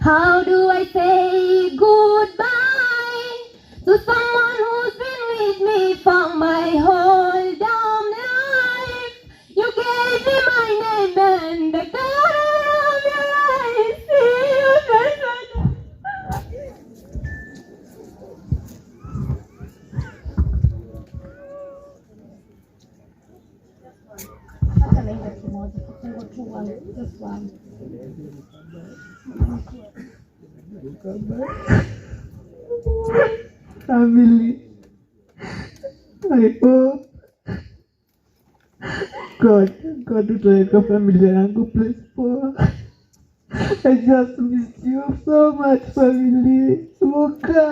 How do I say goodbye to someone who's been with me for my whole damn life? You gave me my name and the color of your eyes. See you next. Just one. Family, I hope God utaweka familia yangu place poa. I just miss you so much, family. Luka,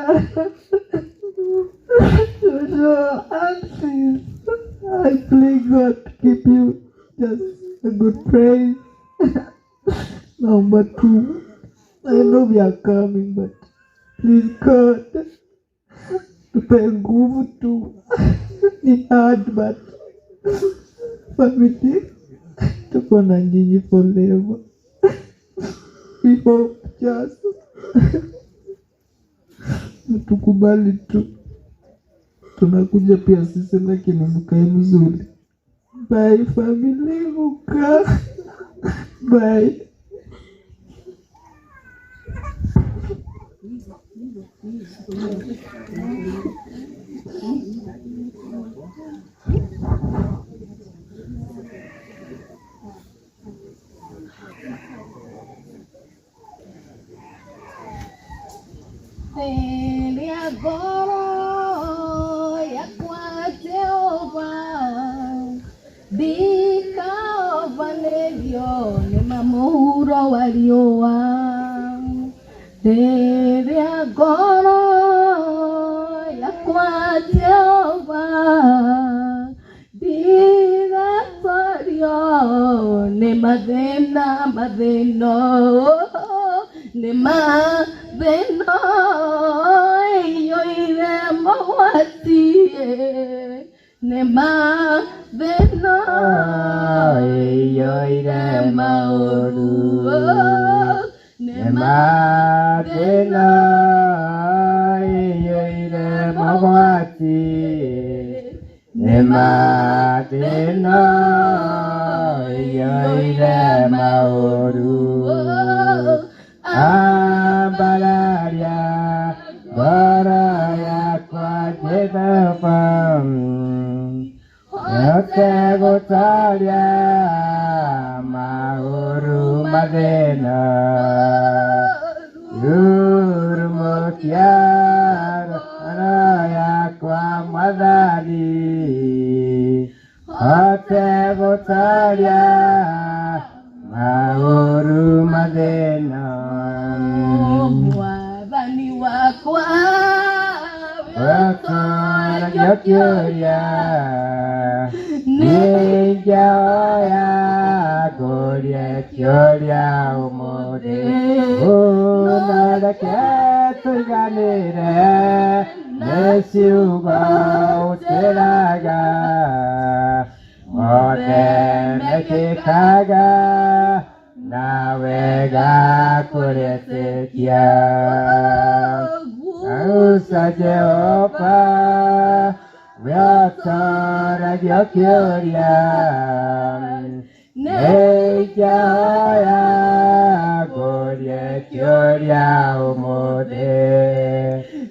Jojo, Aunties, I pray God to keep you just a good praise. Number 2, I know we are coming, but please God, tupe nguvu tu. Ni hard, but family, tuko na nyinyi forever. We hope just mtukubali tu, tunakuja pia sisi, lakini mkae mzuri. Bye family, muka. Bye. Celia Goro ya kwa Jehova Dika Valerio ni mamuhuro walioa Celia Goro ya kwa Jehova Dika Valerio ni madena ni madena yoire mawati ne madena yoire maoru ne madena yoire mawati ne madena yoire maoru Ambalaria Baraya Kwajitafam Yote Gotaria Mauru Madena Yurmutiara Araya Kwa Madali Yote Gotaria Mauru Madena Mwabani wakwa Wakwa Yokuria Nijaoya Goria Kyoria Umode Unada Ketu Ganire Nesiuba Utelaga Mode Mekikaga Navega Kuretekia Ausa Jehovah Vyatara Yokuria Nejaoya Goria Kyoria Umode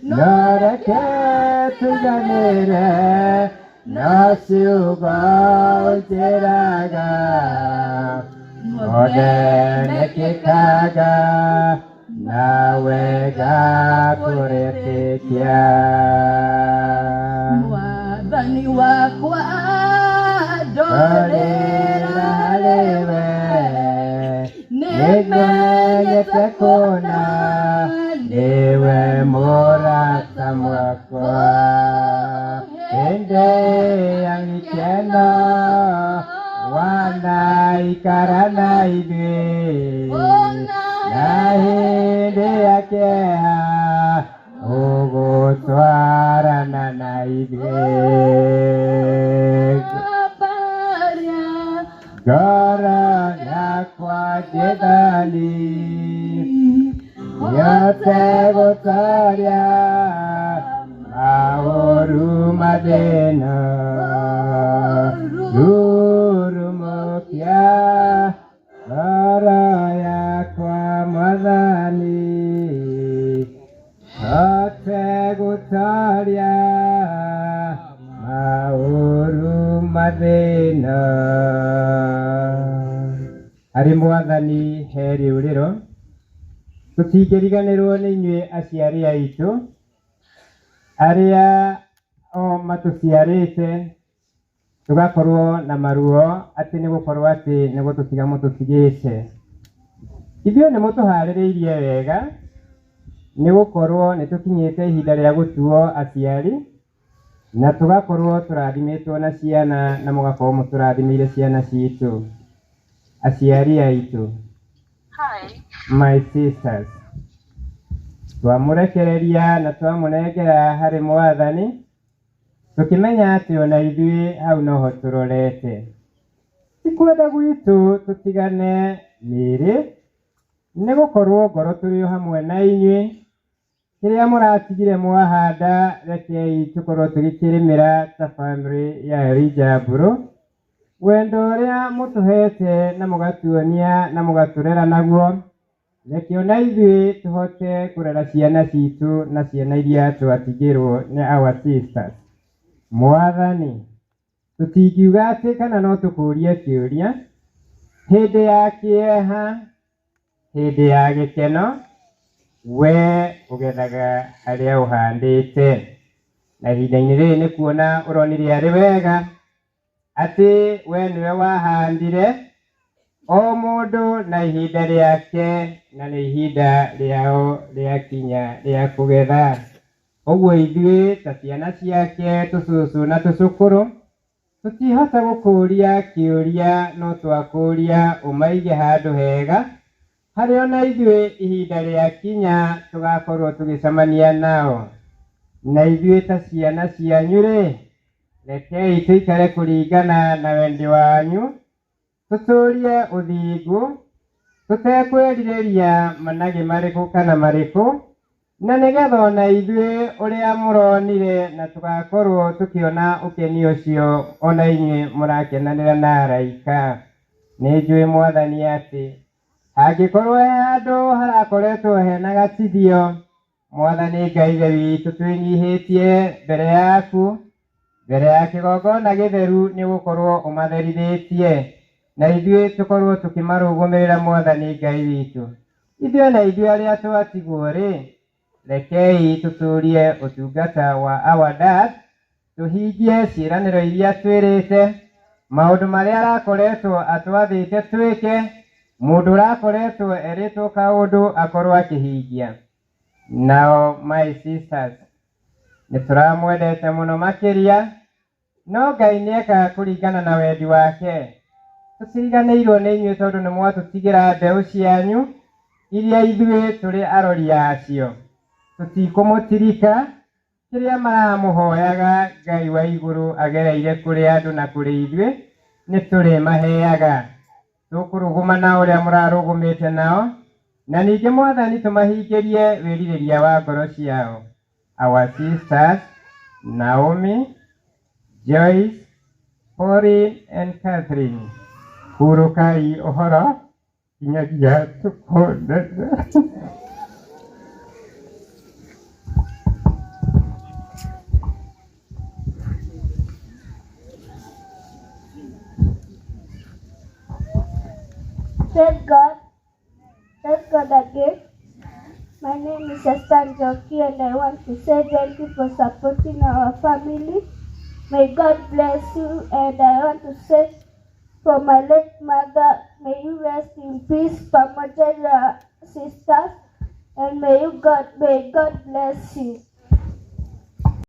Nora Ketu Ganire Nasiuba Utelaga Modene Kikaga Nawega Kuretekia Mwabani wakwa Dorera halewe Negmenye tekona Niwe murata mwakwa Ende yang ikena Wana ikarana ibe Nahinde yakeha Ogo twara na ibe Gara yakwa jedali mathĩna harĩ Mwathani he rĩũrĩro, tũtingĩriganĩrwo nĩ inyuĩ aciari aitũ arĩa o matũciarĩte, tugakorwo na maruo atĩ nĩ gũkorwo atĩ nĩ gũtũtiga mũtũtigĩte. Ithuĩ nĩ mũtũharĩrĩirie wega nĩ gũkorwo nĩ tũkinyĩte ihinda rĩa gũtuo aciari, na tugakorwo tũrathimĩtwo na ciana, na mũgakorwo mũtũrathimĩire ciana citũ. Aciari aitũ, my sisters, twamũrekereria na twamũnengera harĩ Mwathani, tũkĩmenya atĩ ona ithuĩ hau noho tũrorete. Ti kwenda gwitũ tũtigane mĩĩrĩ, nĩ gũkorwo ngoro tũrĩ o hamwe na inyuĩ. Kĩrĩa mũratigire mwahanda, rekei tũkorwo tũgĩkĩrĩmĩra ta bamĩrĩ ya Elijah Mburu. Wendo ũrĩa mũtũhete na mũgatuonia na mũgatũrera naguo, reke ona ithuĩ tũhote kũrera ciana citũ na ciana iria twatigĩrwo nĩ our sisters. Mwathani, tũtingiuga atĩ kana no tũkũrie kĩũria, hĩndĩ ya kĩeha, hĩndĩ ya gĩkeno, we ũgethaga harĩa ũhandĩte. Na ihinda-inĩ rĩrĩ nĩ kuona ũronire arĩ wega atĩ we nĩwe wahandire, o mũndũ na ihinda rĩake, na nĩ ihinda rĩao rĩakinya rĩa kũgetha. Ũguo ithuĩ ta ciana ciake, tũcũcũ na tũcũkũrũ, tũtihota gũkũria kĩũria, no twakũria ũmaige handũ hega, harĩ ona ithuĩ ihinda rĩakinya tũgakorwo tũgĩcemania nao. Na ithuĩ ta ciana cianyu-rĩ, rekei tũikare kũringana na wendi wanyu, tũtũrie ũthingu, tũtekwĩrirĩria managĩ marĩkũ kana marĩkũ, na nĩgetha ona ithuĩ ũrĩa mũronire na tũgakorwo tũkĩona ũkeni ũcio ona inyuĩ mũrakenanĩra na araika. Nĩ njũĩ Mwathani atĩ hangĩkorwo he handũ harakoretwo hena gatithio, Mwathani Ngai ithe witũ twĩnyihĩtie mbere yaku, mbere ya kĩgongona gĩtheru, nĩ gũkorwo ũmatherithĩtie, na ithuĩ tũkorwo tũkĩmarũgũmĩrĩra Mwathani Ngai witũ. Ithuĩ na ithuĩ arĩa twatigwo-rĩ, rekei tũtũrie ũtungata wa our dad, tũhingie ciĩranĩro iria twĩrĩte, maũndũ marĩa arakoretwo atwathĩte twĩke, mũndũ ũrakoretwo erĩtwo kaũndũ akorwo akĩhingia. Now my sisters, nĩ tũramwendete mũno makĩria, no Ngai nĩeka kũringana na wendi wake. Tũtiriganĩirwo nĩ inyuĩ tondũ nĩ mwatũtigĩra mbeũ cianyu iria ithuĩ tũrĩ arori acio. Tũtikũmũtirika, kĩrĩa maramũhoyaga Ngai wa igũrũ agereire kũrĩ andũ na kũrĩ ithuĩ, nĩ tũrĩmaheaga. Tũkũrũgũma na ũrĩa mũrarũgũmĩte nao, na ningĩ Mwathani tũmahingĩrie wĩrirĩria wa ngoro ciao. Our sisters Naomi, Joyce, Pauline and Catherine, hurũkai ũhoro nginyagia tũkonana. Praise God again. My name is Esther Njoki, and I want to say thank you for supporting our family. May God bless you, and I want to say for my late mother, may you rest in peace, pamoja na sisters, and may God bless you.